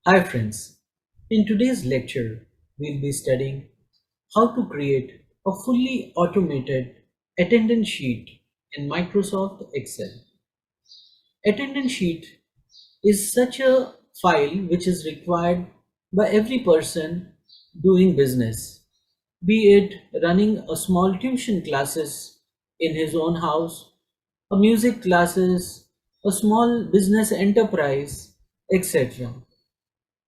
Hi friends, in today's lecture we'll be studying how to create a fully automated attendance sheet in Microsoft Excel. Attendance sheet is such a file which is required by every person doing business, be it running a small tuition classes in his own house, a music classes, a small business enterprise, etc.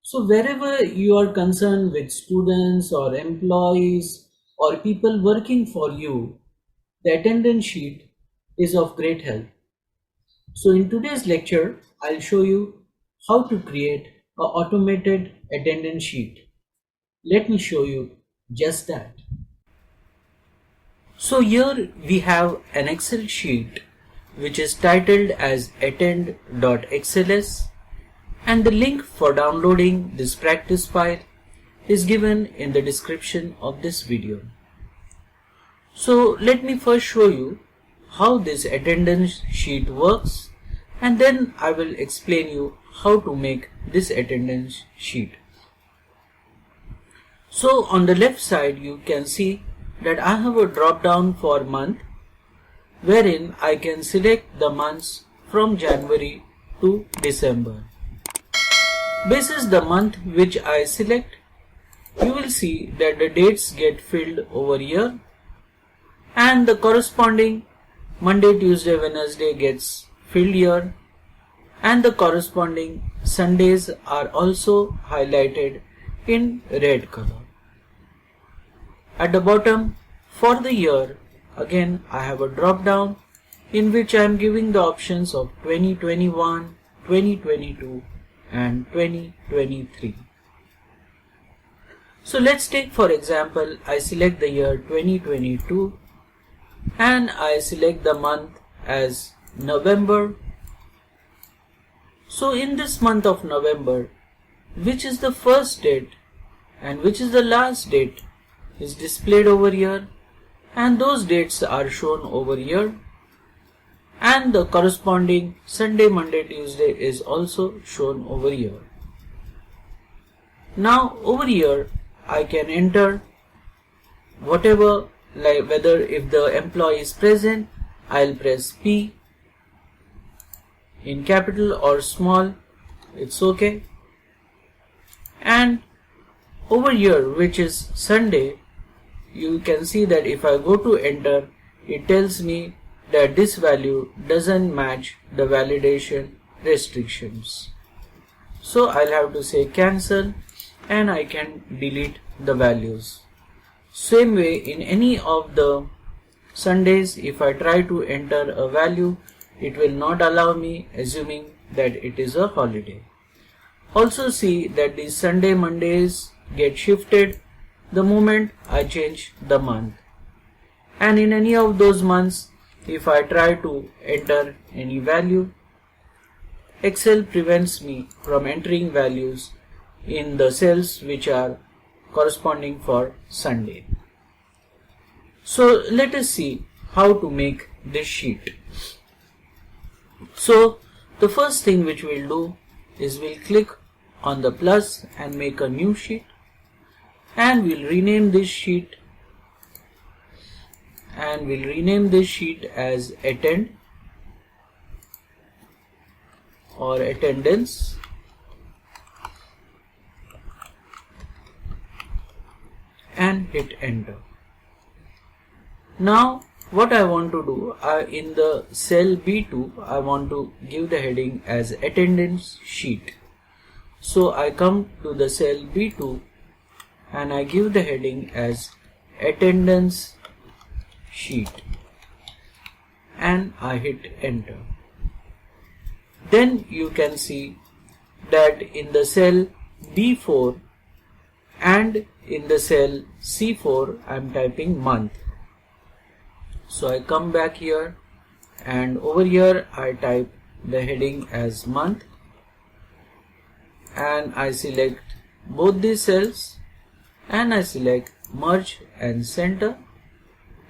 So wherever you are concerned with students or employees or people working for you, the attendance sheet is of great help. So in today's lecture, I'll show you how to create an automated attendance sheet. Let me show you just that. So here we have an Excel sheet which is titled as attend.xls, and the link for downloading this practice file is given in the description of this video. So let me first show you how this attendance sheet works, and then I will explain you how to make this attendance sheet. So on the left side you can see that I have a drop down for month wherein I can select the months from January to December. Basis the month which I select, you will see that the dates get filled over here and the corresponding Monday, Tuesday, Wednesday gets filled here, and the corresponding Sundays are also highlighted in red color. At the bottom for the year, again I have a drop down in which I am giving the options of 2021, 2022 and 2023. So let's take for example, I select the year 2022 and I select the month as November. So in this month of November, which is the first date and which is the last date is displayed over here, and those dates are shown over here, and the corresponding Sunday, Monday, Tuesday is also shown over here. Now over here I can enter whatever, like whether if the employee is present, I'll press P in capital or small, it's okay. And over here, which is Sunday, you can see that if I go to enter, it tells me that this value doesn't match the validation restrictions. So I'll have to say cancel and I can delete the values. Same way in any of the Sundays, if I try to enter a value, it will not allow me, assuming that it is a holiday. Also see that these Sunday Mondays get shifted the moment I change the month. And in any of those months, if I try to enter any value, Excel prevents me from entering values in the cells which are corresponding for Sunday. So let us see how to make this sheet. So the first thing which we'll do is we'll click on the plus and make a new sheet, and we'll rename this sheet as attend or attendance, and hit enter. Now what I want to do, in the cell B2 I want to give the heading as attendance sheet. So I come to the cell B2 and I give the heading as attendance sheet and I hit enter. Then you can see that in the cell B4 and in the cell C4 I am typing month. So I come back here and over here I type the heading as month and I select both these cells and I select merge and center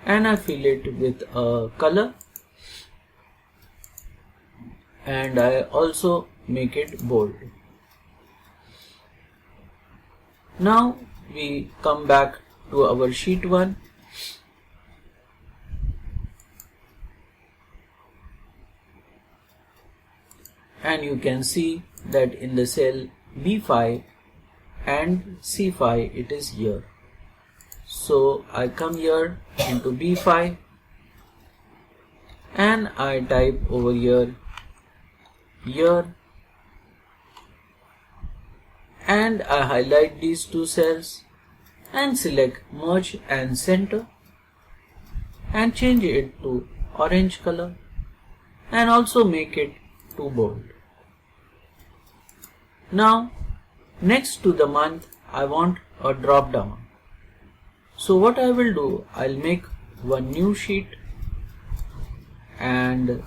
and I fill it with a color and I also make it bold. Now we come back to our sheet 1. And you can see that in the cell B5 and C5 it is year. So I come here into B5 and I type over here year, and I highlight these two cells and select merge and center and change it to orange color and also make it too bold. Now next to the month I want a drop down. So what I will do, I'll make one new sheet, and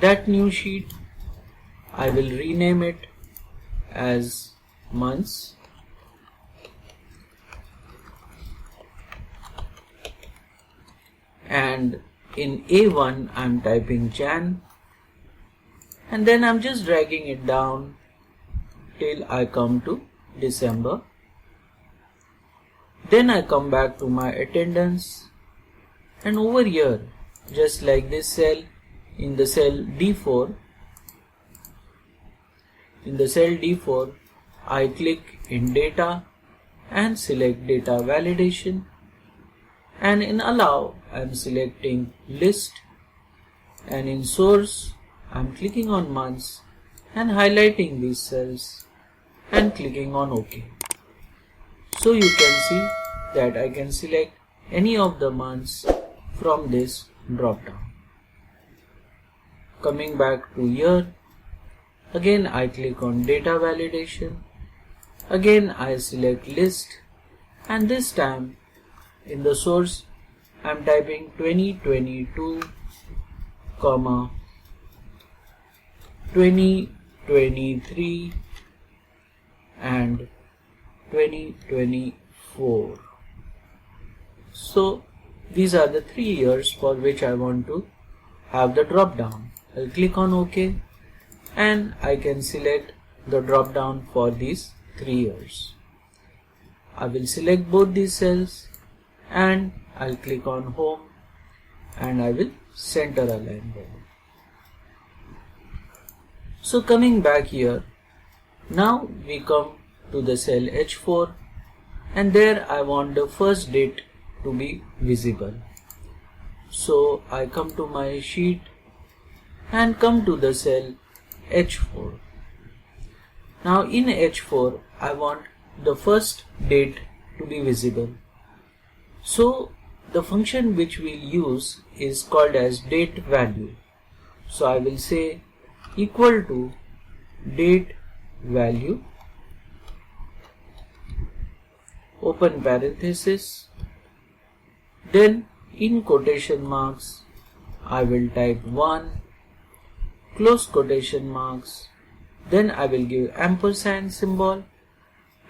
that new sheet I will rename it as months, and in A1 I'm typing Jan, and then I'm just dragging it down till I come to December. Then I come back to my attendance, and over here, just like this cell, in the cell D4, I click in data and select data validation, and in allow I'm selecting list, and in source I'm clicking on months and highlighting these cells and clicking on OK. So you can see that I can select any of the months from this drop down. Coming back to year, again I click on data validation, again I select list, and this time in the source I am typing 2022, 2023 and 2024. So these are the 3 years for which I want to have the drop down. I'll click on OK, and I can select the drop down for these 3 years. I will select both these cells and I'll click on home, and I will center align them. So coming back here, now we come to the cell H4, and there I want the first date to be visible. So I come to my sheet and come to the cell H4. Now in H4 I want the first date to be visible. So the function which we'll use is called as date value. So I will say equal to date value, open parenthesis, then in quotation marks I will type 1, close quotation marks, then I will give ampersand symbol,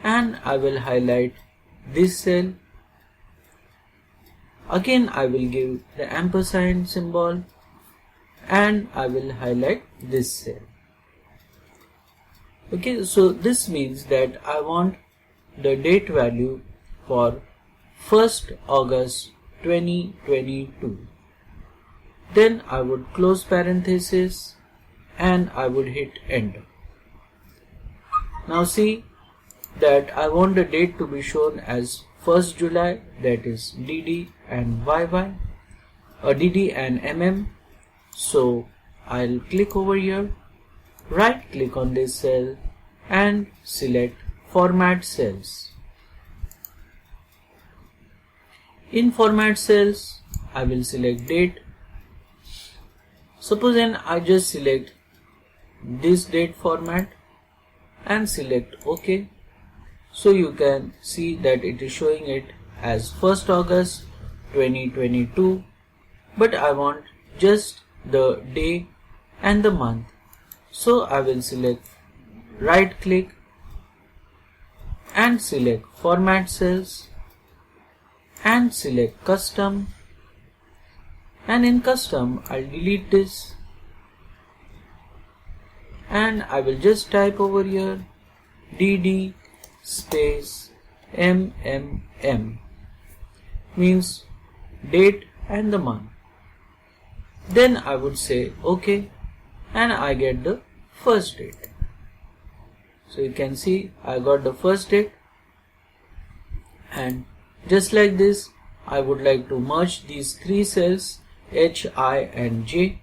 and I will highlight this cell. Again I will give the ampersand symbol, and I will highlight this cell. Okay, so this means that I want the date value for 1st August 2022. Then I would close parenthesis and I would hit enter. Now see that I want the date to be shown as 1st July, that is DD and YY, or DD and MM. So I'll click over here, right click on this cell and select format cells. In format cells I will select date. Suppose then I just select this date format and select OK. So you can see that it is showing it as 1st August 2022, but I want just the day and the month. So I will select right click and select format cells and select custom, and in custom I'll delete this and I will just type over here DD space MMM means date and the month. Then I would say OK and I get the first date. So you can see I got the first date, and just like this I would like to merge these three cells H, I and J.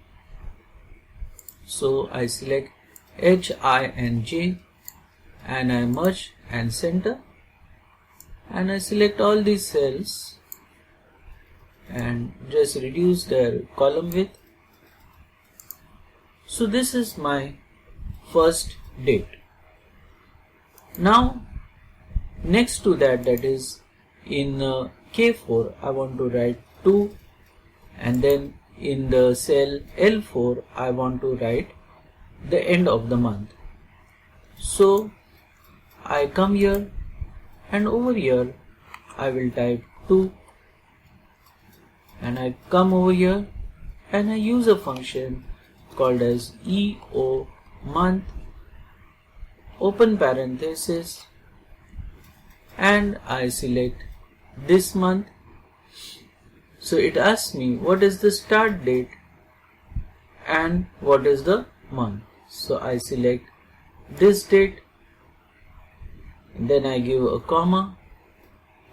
So I select H, I and J and I merge and center, and I select all these cells and just reduce their column width. So this is my first date. Now next to that, that is in K4, I want to write 2, and then in the cell L4 I want to write the end of the month. So I come here and over here I will type 2, and I come over here and I use a function called as EO month, open parenthesis, and I select this month. So it asks me what is the start date and what is the month. So I select this date, then I give a comma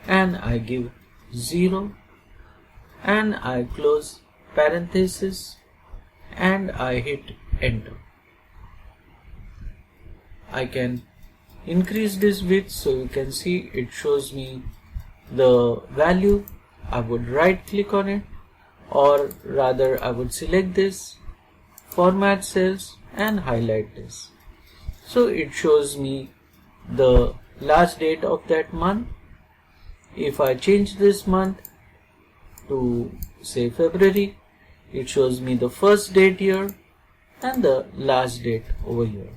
and I give 0 and I close parenthesis and I hit enter. I can increase this width so you can see it shows me the value. I would right click on it, or rather I would select this, format cells and highlight this. So it shows me the last date of that month. If I change this month to say February, it shows me the first date here and the last date over here.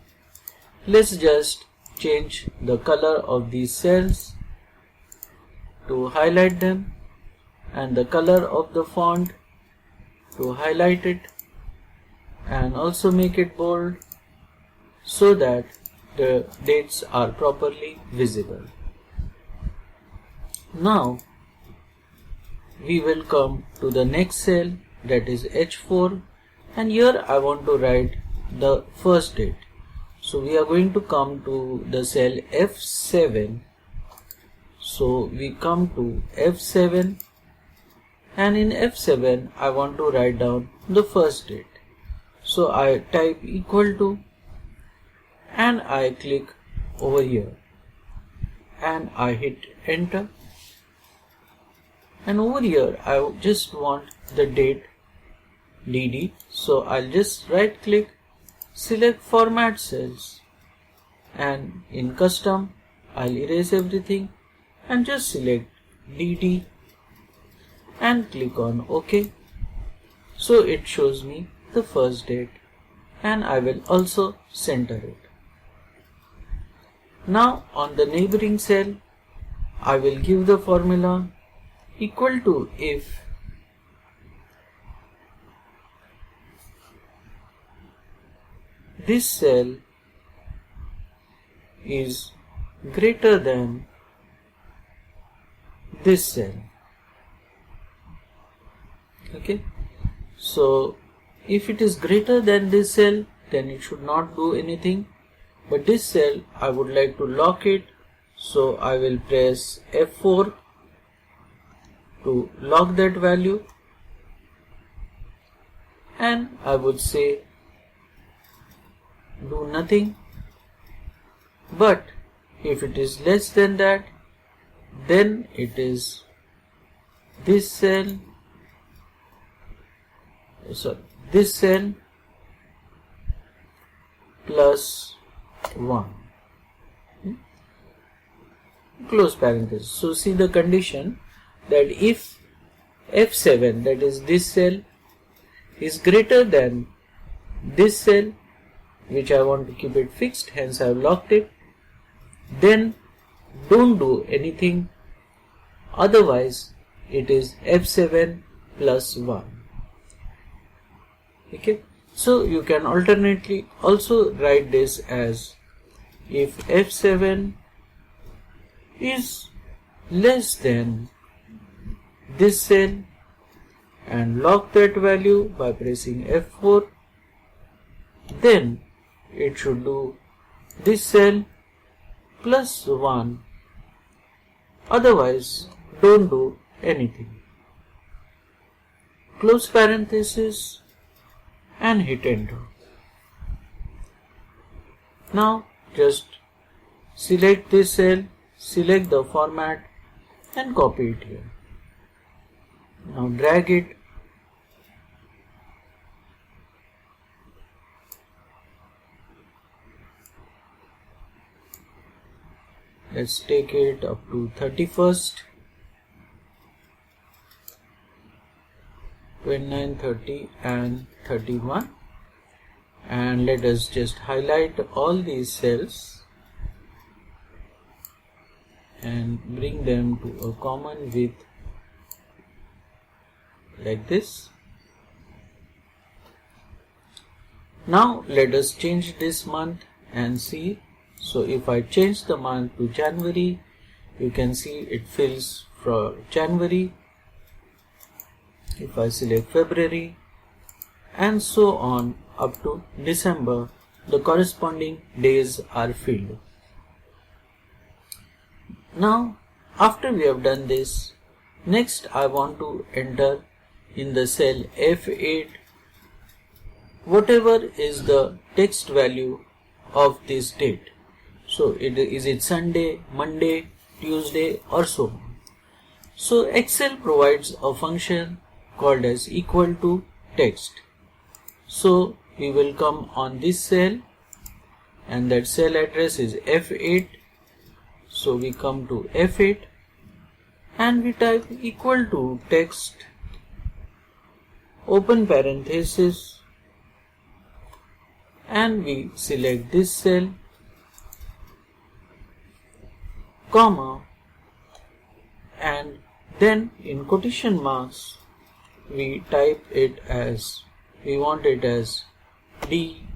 Let's just change the color of these cells to highlight them, and the color of the font to highlight it, and also make it bold so that the dates are properly visible. Now we will come to the next cell, that is H4, and here I want to write the first date. So we are going to come to the cell F7. So we come to F7, and in F7 I want to write down the first date. So I type equal to and I click over here and I hit enter, and over here I just want the date DD. So I'll just right click, select format cells, and in custom I'll erase everything and just select DD and click on OK. So it shows me the first date, and I will also center it. Now on the neighboring cell I will give the formula equal to if this cell is greater than this cell. Okay, so if it is greater than this cell, then it should not do anything, but this cell I would like to lock it, so I will press F4 to lock that value, and I would say do nothing. But if it is less than that, then it is this cell, this cell plus 1, close parenthesis. So see the condition that if F7, that is this cell, is greater than this cell, which I want to keep it fixed, hence I have locked it, then don't do anything, otherwise it is F7 plus 1. Okay, so you can alternately also write this as if F7 is less than this cell and lock that value by pressing F4. Then it should do this cell plus 1, otherwise don't do anything. Close parenthesis and hit enter. Now just select this cell, select the format and copy it here. Now drag it. Let's take it up to 31st, 29, 30 and 31, and let us just highlight all these cells and bring them to a common width like this. Now let us change this month and see. So if I change the month to January, you can see it fills for January. If I select February and so on up to December, the corresponding days are filled. Now after we have done this, next I want to enter in the cell F8 whatever is the text value of this date. So is it Sunday, Monday, Tuesday or so on. So Excel provides a function called as equal to text. So we will come on this cell and that cell address is F8. So we come to F8 and we type equal to text, open parenthesis, and we select this cell, comma, and then in quotation marks we type it as, we want it as D,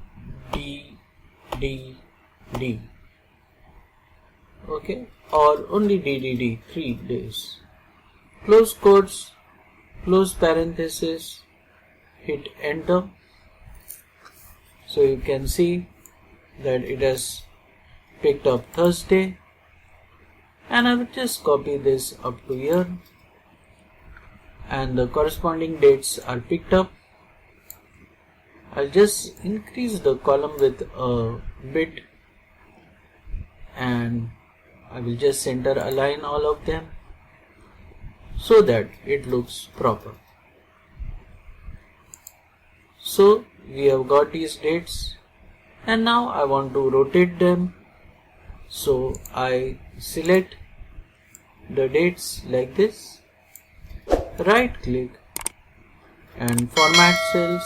D, D, D, okay, or only D, D, D, 3 days. Close quotes, close parenthesis, hit enter. So you can see that it has picked up Thursday, and I will just copy this up to here and the corresponding dates are picked up. I'll just increase the column width a bit and I will just center align all of them so that it looks proper. So we have got these dates and now I want to rotate them. So I select the dates like this, right click and format cells,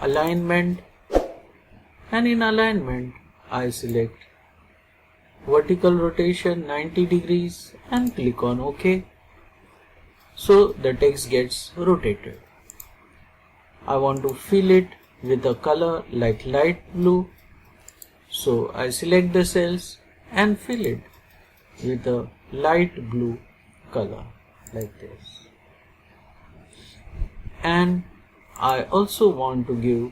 alignment, and in alignment I select vertical rotation 90 degrees and click on OK. So the text gets rotated. I want to fill it with a color like light blue. So I select the cells and fill it with a light blue color like this. And I also want to give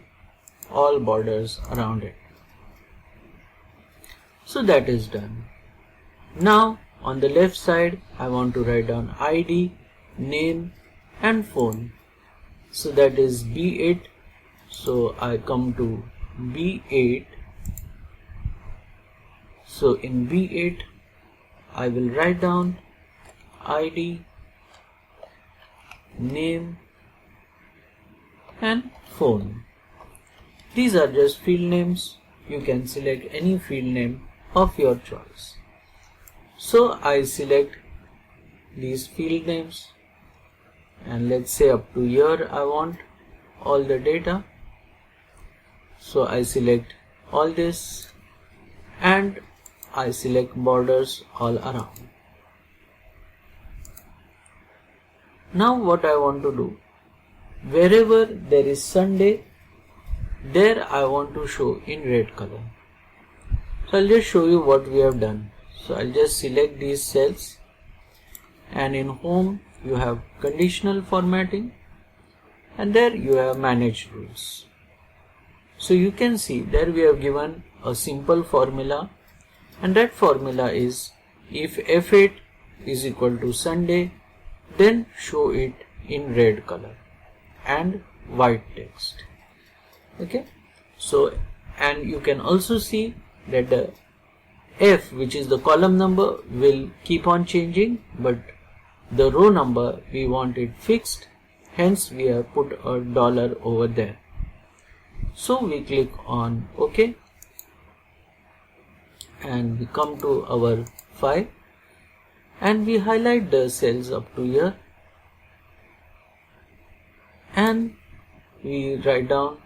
all borders around it. So that is done. Now on the left side I want to write down ID, name and phone. So that is B8. So I come to B8. So in B8 I will write down ID, name and phone. These are just field names. You can select any field name of your choice. So I select these field names and let's say up to here I want all the data. So I select all this and I select borders all around. Now what I want to do, wherever there is Sunday, there I want to show in red color. So I'll just show you what we have done. So I'll just select these cells, and in home you have conditional formatting, and there you have manage rules. So you can see there we have given a simple formula, and that formula is if F8 is equal to Sunday, then show it in red color and white text. Okay, so and you can also see that the F, which is the column number, will keep on changing, but the row number we want it fixed, hence we have put a dollar over there. So we click on OK, and we come to our file and we highlight the cells up to here, and we write down.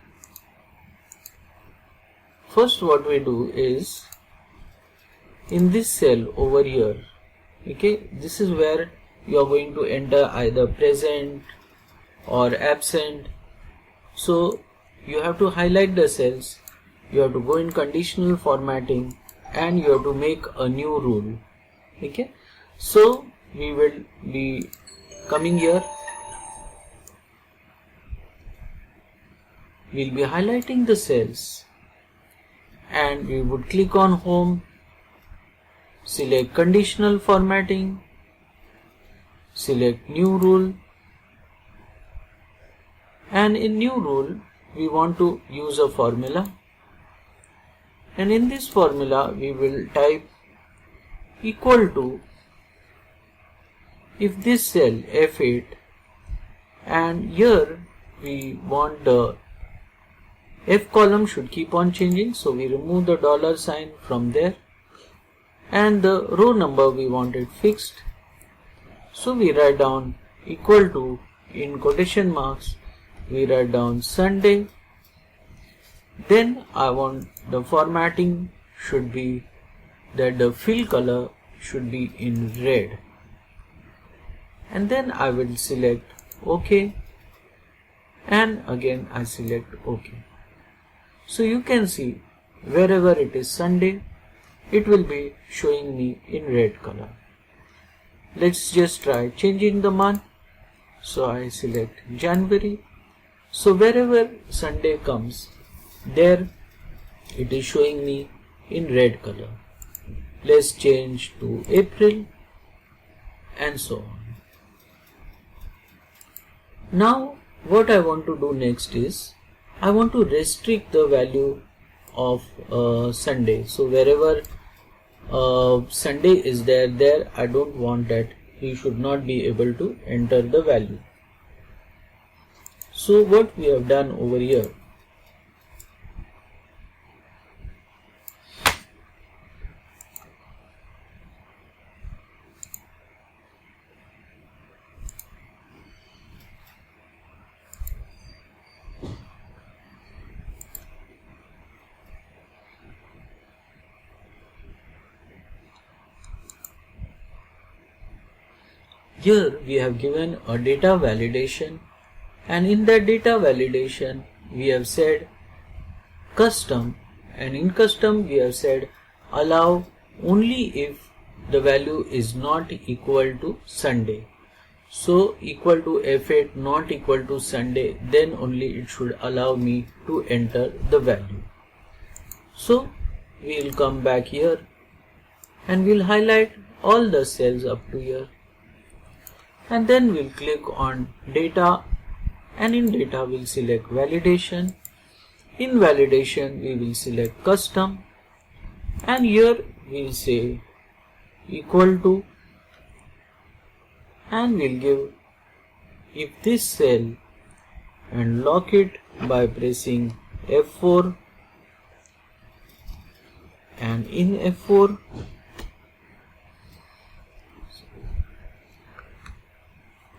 First what we do is, in this cell over here, okay, this is where you are going to enter either present or absent. So you have to highlight the cells, you have to go in conditional formatting, and you have to make a new rule. Okay, so we will be coming here, we'll be highlighting the cells, and we would click on home, select conditional formatting, select new rule, and in new rule we want to use a formula, and in this formula we will type equal to, if this cell F8, and here we want the F column should keep on changing, so we remove the dollar sign from there, and the row number we want it fixed, so we write down equal to, in quotation marks we write down Sunday. Then I want the formatting should be that the fill color should be in red, and then I will select OK, and again I select OK. So you can see wherever it is Sunday, it will be showing me in red color. Let's just try changing the month. So I select January. So wherever Sunday comes, there it is showing me in red color. Let's change to April, and so on. Now what I want to do next is, I want to restrict the value of Sunday. So wherever Sunday is there I don't want that. You should not be able to enter the value. So what we have done over here, here we have given a data validation, and in that data validation we have said custom, and in custom we have said allow only if the value is not equal to Sunday. So equal to F8 not equal to Sunday, then only it should allow me to enter the value. So we will come back here and we'll highlight all the cells up to here, and then we'll click on data, and in data we'll select validation. In validation we will select custom, and here we'll say equal to, and we'll give if this cell, and lock it by pressing F4, and in F4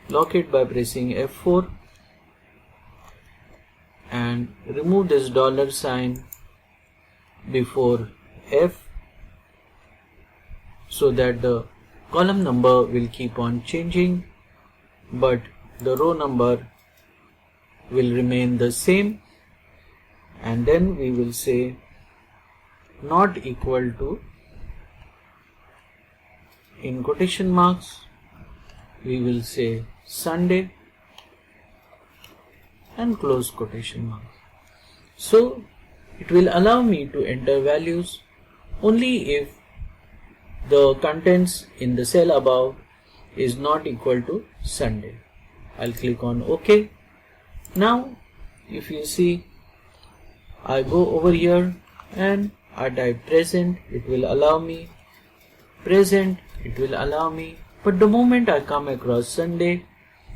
lock it by pressing F4, and remove this dollar sign before F, so that the column number will keep on changing but the row number will remain the same, and then we will say not equal to in quotation marks, we will say Sunday and close quotation marks. So it will allow me to enter values only if the contents in the cell above is not equal to Sunday. I'll click on OK. Now if you see, I go over here and I type present, it will allow me, present, it will allow me, but the moment I come across Sunday,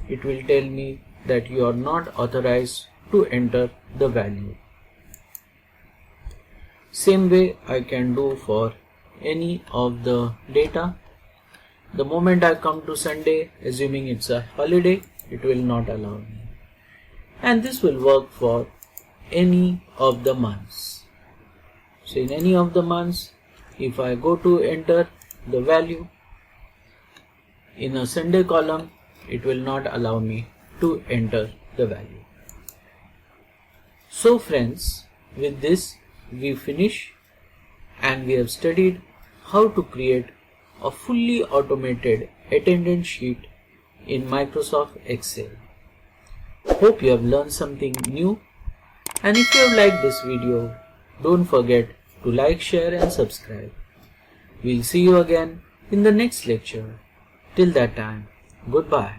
it will tell me that you are not authorized to enter the value. Same way I can do for any of the data. The moment I come to Sunday, assuming it's a holiday, it will not allow me. And this will work for any of the months. So in any of the months, if I go to enter the value in a Sunday column, it will not allow me to enter the value. So friends, with this we finish, and we have studied how to create a fully automated attendance sheet in Microsoft Excel. Hope you have learned something new, and if you have liked this video, don't forget to like, share and subscribe. We'll see you again in the next lecture. Till that time, goodbye.